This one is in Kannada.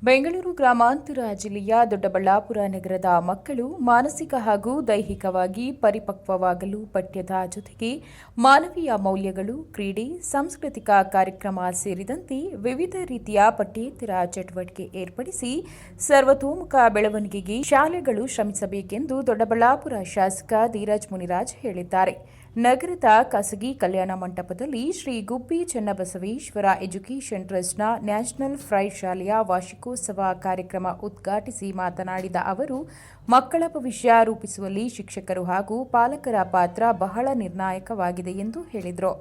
ಬೆಂಗಳೂರು ಗ್ರಾಮಾಂತರ ಜಿಲ್ಲೆಯ ದೊಡ್ಡಬಳ್ಳಾಪುರ ನಗರದ ಮಕ್ಕಳು ಮಾನಸಿಕ ಹಾಗೂ ದೈಹಿಕವಾಗಿ ಪರಿಪಕ್ವವಾಗಲು ಪಠ್ಯದ ಜೊತೆಗೆ ಮಾನವೀಯ ಮೌಲ್ಯಗಳು, ಕ್ರೀಡೆ, ಸಾಂಸ್ಕೃತಿಕ ಕಾರ್ಯಕ್ರಮ ಸೇರಿದಂತೆ ವಿವಿಧ ರೀತಿಯ ಪಠ್ಯೇತರ ಚಟುವಟಿಕೆ ಏರ್ಪಡಿಸಿ ಸರ್ವತೋಮುಖ ಬೆಳವಣಿಗೆಗೆ ಶಾಲೆಗಳು ಶ್ರಮಿಸಬೇಕೆಂದು ದೊಡ್ಡಬಳ್ಳಾಪುರ ಶಾಸಕ ಧೀರಜ್ ಮುನಿರಾಜ್ ಹೇಳಿದ್ದಾರೆ. ನಗರದ ಖಾಸಗಿ ಕಲ್ಯಾಣ ಮಂಟಪದಲ್ಲಿ ಶ್ರೀ ಗುಬ್ಬಿ ಚನ್ನಬಸವೇಶ್ವರ ಎಜುಕೇಷನ್ ಟ್ರಸ್ಟ್ನ ನ್ಯಾಷನಲ್ ಫ್ರೈ ಶಾಲೆಯ ವಾರ್ಷಿಕೋತ್ಸವ ಕಾರ್ಯಕ್ರಮ ಉದ್ಘಾಟಿಸಿ ಮಾತನಾಡಿದ ಅವರು, ಮಕ್ಕಳ ಭವಿಷ್ಯ ರೂಪಿಸುವಲ್ಲಿ ಶಿಕ್ಷಕರು ಹಾಗೂ ಪಾಲಕರ ಪಾತ್ರ ಬಹಳ ನಿರ್ಣಾಯಕವಾಗಿದೆ ಎಂದು ಹೇಳಿದರು.